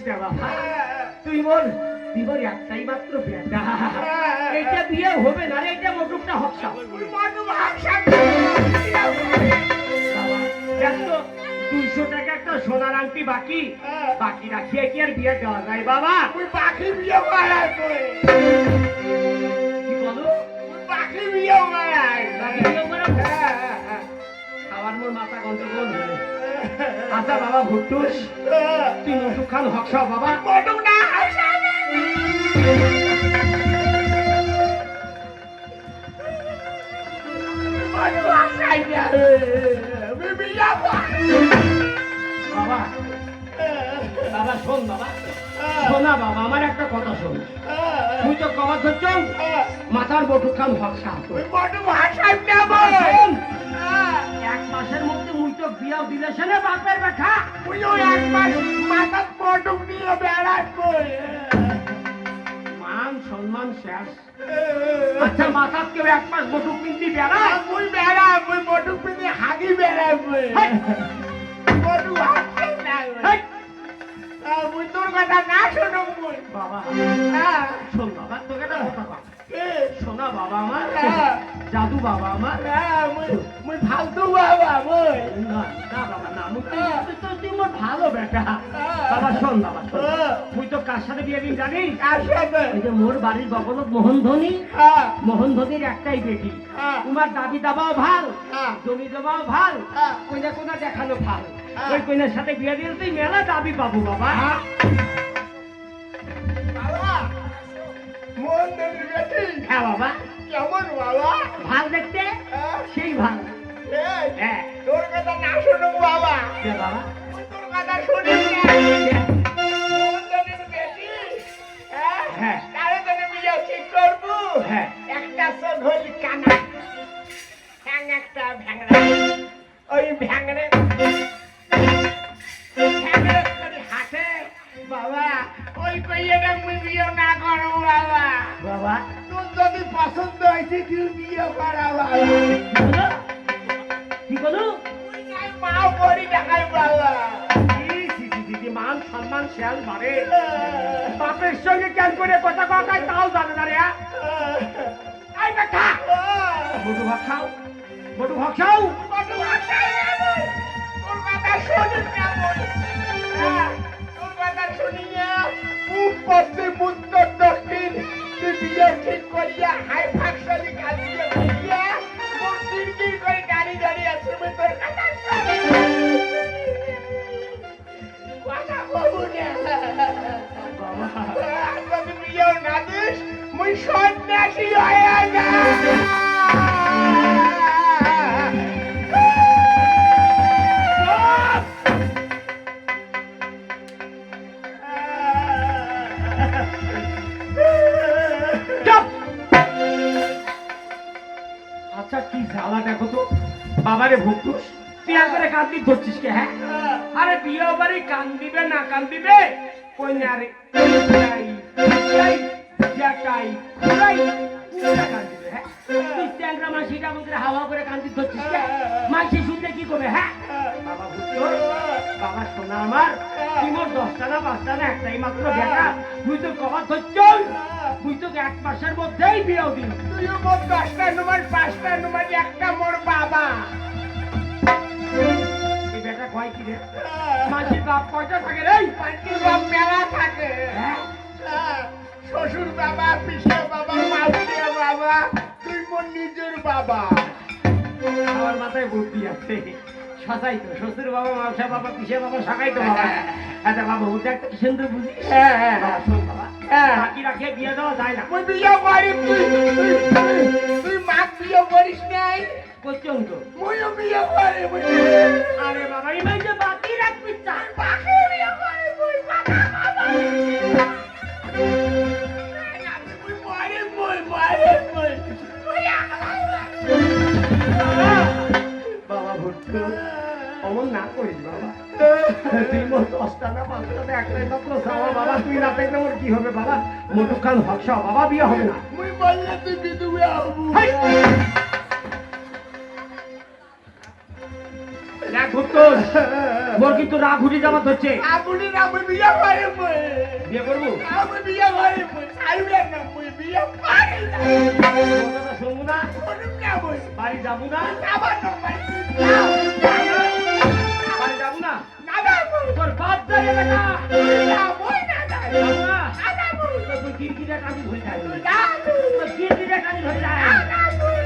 না বাবা, তুই মোর একটাই মাত্র বেটা, এটা বিয়ে হবে না রে, এটা মোটুকটা হকসা। দেখো 200 টাকা একটা সোনার আংটি বাকি রাখিয়ে কি আর বিয়ে দেওয়া যায় বাবা? বাকি বিয়ে করায় কি বলো? বাকি বিয়ে করায় খাওয়ার মোর মাথা গন্ডগোল। আচ্ছা বাবা ভুট্টুস, তুই মটুক খান হকসা বাবা। মটুক না বাবা, বাবা শোন বাবা, শোনা বাবা, আমার একটা কথা শোন। তুই তো কবার ধরছ মাথার বটুক খান হকসা, শোন, 1 মাসের মধ্যে মুই তো বিয়াও দিলে সেনে বাপের বেটা, তুইও 1 মাস মাথার মটুক নিয়ে বেড়াস মান সম্মান শেষ। আচ্ছা মাথার কেউ 1 মাস বটুক কিনতে বেড়ায়? মুই বেড়া মুই মটুক পিনে হাগি বেড়াই মটুক হেই! মুই তোর কথা না শোনো মুই বাবা শোন বাবা, তোকে একটা কথা কর। শোনা বাবা আমার, জাদু বাবা আমার, মুই ফালতু বাবা মুই না না বাবা না, তুই মোর ভালো বেটা। বাবা শোন বাবা শোন, তুই তো কার সাথে বিয়ে দিন জানিস? ওই যে মোর বাড়ির বগলত মোহনধনী, মোহনধনীর একটাই বেটি, তোমার দাবি দাবাও ভাল, জমি জমাও ভাল, কইনা কোনা দেখানো ভাল, ওই কইনার সাথে বিয়ে দিলে তুই মেলা দাবি পাবো বাবা। মোহনদের বেটি হ্যাঁ বাবা, কেমন বাবা ভাল দেখতে, সেই ভাল। হ্যাঁ তোর কথা না শোনো বাবা দে বাবা, তোর কথা শুনি না দে। মোহনদের বেটি হ্যাঁ তারে তোকে বিয়ে ঠিক করবো হ্যাঁ একটা চোখ হলি কানা ঠ্যাং একটা ভ্যাংরা ওই ভ্যাংরে ভ্যাংরে করে হাঁটে বাবা ওই কইয়ে মুই বিয়ে না করো বাবা বাবা তোর যদি পছন্দ হয়েছে তুই বিয়ে করা বাবা কি বলো? তুই নাই মাও করি দেখাই বাবা মান সম্মান শেয়াল মারে, বাপের সঙ্গে কেন করে কথা কথায় তাও জানে না রে। এই বেটা বটু ভাত খাও, বটু ভাত খাও। তোর কথা শুনিস না তোর কথা শুনিয়া মুখ পড়তে উত্তর দক্ষিণ তুই বিয়ে ঠিক করিয়া হাই ফাঁকশালি কাজিয়ে করিয়া তোর কিরকির করে গাড়ি গাড়ি আছে তোর কথা কথা বলবো না যদি বিয়ে না দিস মুই সন্ন্যাসী হয়ে যা আচ্ছা কি জ্বালা দেখো তো বাবারে ভুট্টুস, তুই একবারে কান্দি ধরছিস কে? হ্যাঁ আরে বিয়ে বাড়ি কান দিবে না কান দিবে কইনারে তুই ট্যাংরা মাসিটা আমাদের হাওয়া করে কান্দি ধরছিস কে? মাসি শুনতে কি করবে? হ্যাঁ বাবা ভুট্টুস, বাবা শোনা আমার, তুই মোর 10টা না 5টা না একটাই মাত্র বেটা, তুই তো কবার ধরছ, তুই তো 1 মাসের মধ্যেই বিয়েও দিন। তুইও মোট 10টা নম্বর 5টা নম্বর একটা মোর বাবা এই বেটা কয় কি রে? মাসির বাপ কয়টা থাকে রে? পাঁচটির বাপ মেলা থাকে হ্যাঁ শ্বশুর বাবা পিসে বাবা মাসিয়া বাবা তুই মোর নিজের বাবা আমার মাথায় বুদ্ধি আছে, সাজাই তো শ্বশুর বাবা মাসা বাবা পিসে বাবা সাকাই তো বাবা। আচ্ছা বাবা বুদ্ধি একটা কি সুন্দর বুঝি। বাবা শোন বাবা, বাকি রাখে বিয়ে দেওয়া যায় না। তুই বিয়ে করিস তুই মাক বিয়ে করিস নাই করছেন তো মুইও বিয়ে করি আরে বাবা এই যে বাকি রাখবি চাই বাকি বিয়ে করি মুই বাবা বাবা ভুট্টু অমন না করিস বাবা, তুই মোর 10টা না 5টা না একটাই মাত্র চাওয়া বাবা, তুই না থাকলে মোর কি হবে বাবা? মোটুক খান হকসা বাবা বিয়ে হবে না। মুই বললে তুই বিধবা হবু দেখ ভুট্টুস, মোর কিন্তু তো রাগ উঠে যাবার হচ্ছে। আগুলি না মই বিয়া করে মই বিয়ে করবো আমি বিয়া করে মই আইবে না মই বিয়া পারি না কথা শুনবো না, শুনুন না মই বাড়ি যাবো না, আবার না মই বাড়ি যাবো না, না না মই তোর বাপ যায় বেটা না মই না না যাবো না, না না মই তোর কিরকিরা কাজে ধরে যায়, না তোর কিরকিরা কাজে ধরে যায়। না মই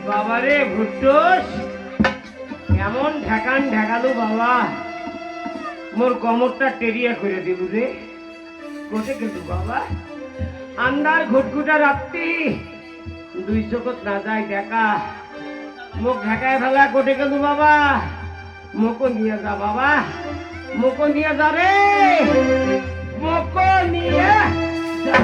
বাবারে ভুট্টোস এমন ঢাকান ঢাকালো বাবা, মোর কমরটা টেরিয়া করে দিল রে। কোটে গেল বাবা, আন্দার ঘুটঘুটা রাত্রি, দুই চোখত না যায় দেখা, মুখ ঢাকায় ফেলা কোটে গেল বাবা। মোকো নিয়ে যা বাবা, মোকো নিয়ে যা রে, মোকো নিয়ে যা।